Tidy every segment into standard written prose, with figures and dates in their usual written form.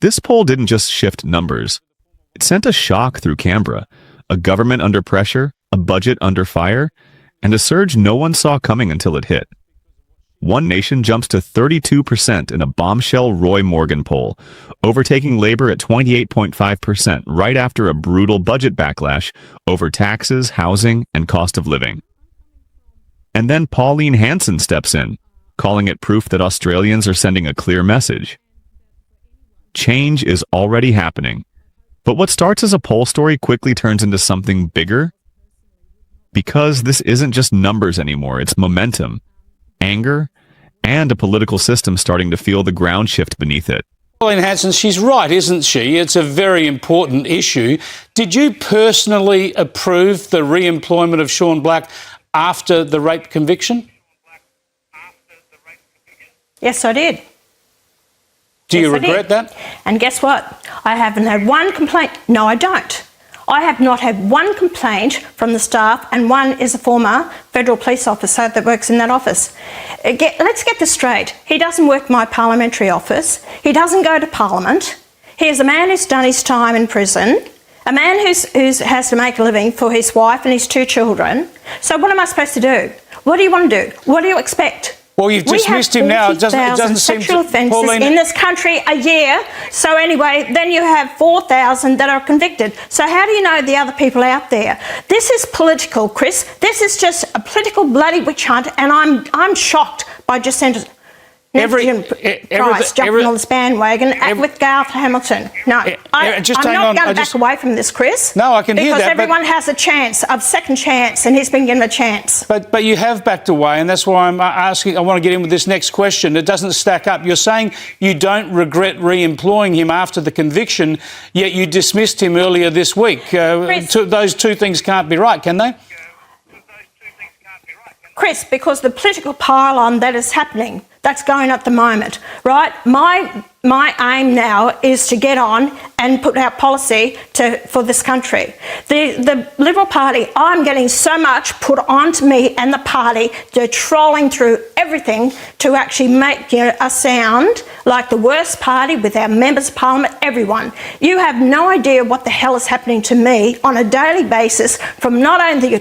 This poll didn't just shift numbers. It sent a shock through Canberra, a government under pressure, a budget under fire, and a surge no one saw coming until it hit. One Nation jumps to 32% in a bombshell Roy Morgan poll, overtaking Labour at 28.5% right after a brutal budget backlash over taxes, housing, and cost of living. And then Pauline Hanson steps in, calling it proof that Australians are sending a clear message. Change is already happening. But what starts as a poll story quickly turns into something bigger. Because this isn't just numbers anymore, it's momentum, anger, and a political system starting to feel the ground shift beneath it. Pauline Hanson, she's right, isn't she? It's a very important issue. Did you personally approve the re-employment of Sean Black after the rape conviction? Yes, I did. Do you regret that? And guess what? I haven't had one complaint. No, I don't. I have not had one complaint from the staff, and one is a former federal police officer that works in that office. Let's get this straight. He doesn't work my parliamentary office. He doesn't go to Parliament. He is a man who's done his time in prison, a man who has to make a living for his wife and his 2 children. So what am I supposed to do? What do you want to do? What do you expect? Well, you've dismissed him now. It doesn't seem sexual to... offences Pauline... in this country a year. So anyway, then you have 4,000 that are convicted. So how do you know the other people out there? This is political, Chris. This is just a political bloody witch hunt, and I'm shocked by just jumping on this bandwagon with Garth Hamilton. No, I'm not going to back away from this, Chris. No, I can hear that. Because everyone has a chance, a second chance, and he's been given a chance. But you have backed away, and that's why I'm asking. I want to get in with this next question. It doesn't stack up. You're saying you don't regret re-employing him after the conviction, yet you dismissed him earlier this week. Those two things can't be right, can they? Chris, because the political pile-on that is happening, that's going at the moment, right? My aim now is to get on and put out policy for this country. The Liberal Party, I'm getting so much put onto me and the party. They're trolling through everything to actually make us sound like the worst party with our members of parliament, everyone. You have no idea what the hell is happening to me on a daily basis from not only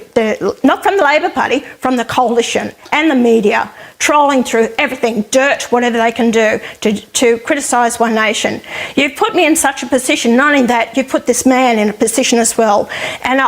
not from the Labor Party, from the coalition and the media, trolling through everything, dirt, whatever they can do to criticise One Nation. You've put me in such a position, not only that, you've put this man in a position as well. And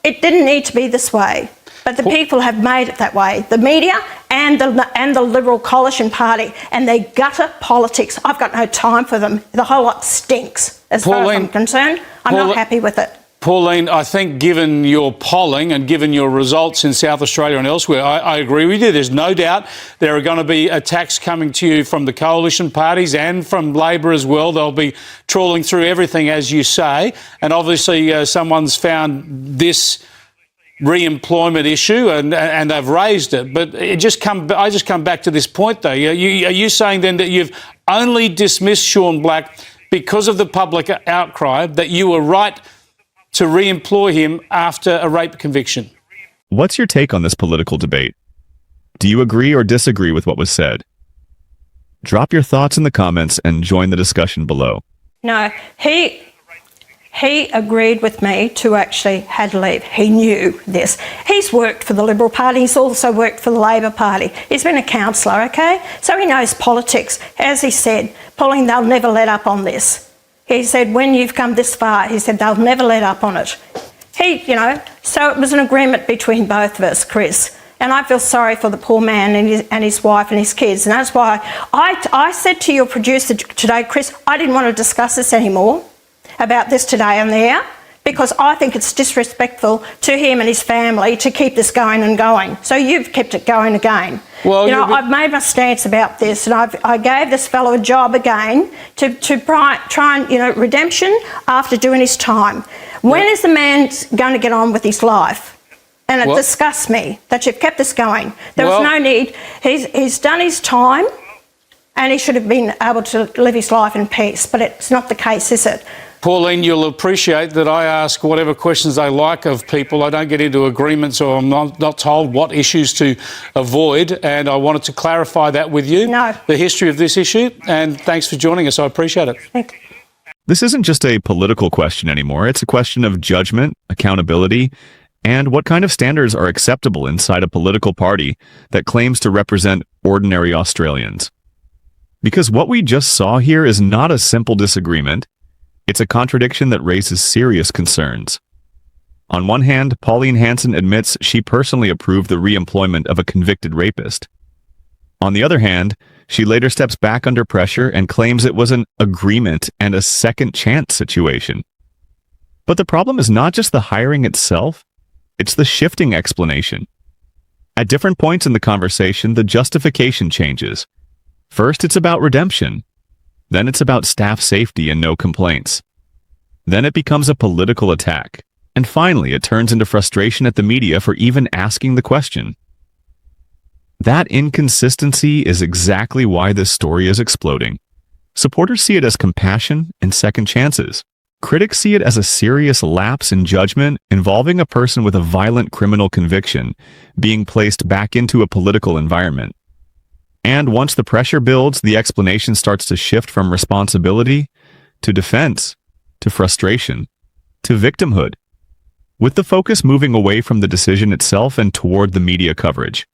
it didn't need to be this way, but the people have made it that way. The media and the Liberal Coalition Party and their gutter politics. I've got no time for them. The whole lot stinks. As far as I'm concerned, I'm not happy with it. Pauline, I think given your polling and given your results in South Australia and elsewhere, I agree with you. There's no doubt there are going to be attacks coming to you from the coalition parties and from Labor as well. They'll be trawling through everything, as you say. And obviously someone's found this re-employment issue and they've raised it. But I just come back to this point, though. Are you saying then that you've only dismissed Sean Black because of the public outcry, that you were right to re-employ him after a rape conviction? What's your take on this political debate? Do you agree or disagree with what was said? Drop your thoughts in the comments and join the discussion below. No, he agreed with me to actually had leave. He knew this. He's worked for the Liberal Party. He's also worked for the Labor Party. He's been a councillor, okay? So he knows politics. As he said, Pauline, they'll never let up on this. He said, when you've come this far, he said, they'll never let up on it. So it was an agreement between both of us, Chris. And I feel sorry for the poor man and his wife and his kids. And that's why I said to your producer today, Chris, I didn't want to discuss this anymore, about this today on the air, because I think it's disrespectful to him and his family to keep this going and going. So you've kept it going again. Well, I've made my stance about this, and I gave this fellow a job again to try and, redemption after doing his time. When is the man going to get on with his life? And it disgusts me that you've kept this going. There was no need. He's done his time, and he should have been able to live his life in peace, but it's not the case, is it? Pauline, you'll appreciate that I ask whatever questions they like of people. I don't get into agreements, or I'm not told what issues to avoid, and I wanted to clarify that with you, the history of this issue, and thanks for joining us. I appreciate it. Thank you. This isn't just a political question anymore. It's a question of judgment, accountability, and what kind of standards are acceptable inside a political party that claims to represent ordinary Australians. Because what we just saw here is not a simple disagreement. It's a contradiction that raises serious concerns. On one hand, Pauline Hanson admits she personally approved the re-employment of a convicted rapist. On the other hand, she later steps back under pressure and claims it was an agreement and a second chance situation. But the problem is not just the hiring itself, it's the shifting explanation. At different points in the conversation, the justification changes. First, it's about redemption. Then it's about staff safety and no complaints. Then it becomes a political attack. And finally, it turns into frustration at the media for even asking the question. That inconsistency is exactly why this story is exploding. Supporters see it as compassion and second chances. Critics see it as a serious lapse in judgment involving a person with a violent criminal conviction being placed back into a political environment. And once the pressure builds, the explanation starts to shift from responsibility to defense, to frustration, to victimhood, with the focus moving away from the decision itself and toward the media coverage.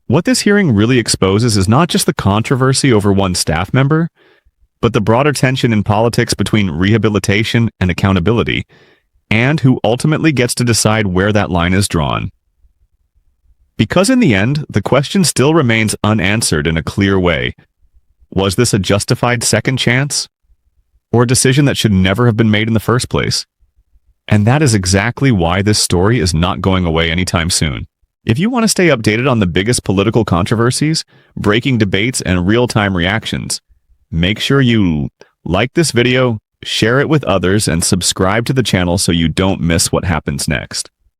What this hearing really exposes is not just the controversy over one staff member, but the broader tension in politics between rehabilitation and accountability, and who ultimately gets to decide where that line is drawn. Because in the end, the question still remains unanswered in a clear way. Was this a justified second chance? Or a decision that should never have been made in the first place? And that is exactly why this story is not going away anytime soon. If you want to stay updated on the biggest political controversies, breaking debates, and real-time reactions, make sure you like this video, share it with others, and subscribe to the channel so you don't miss what happens next.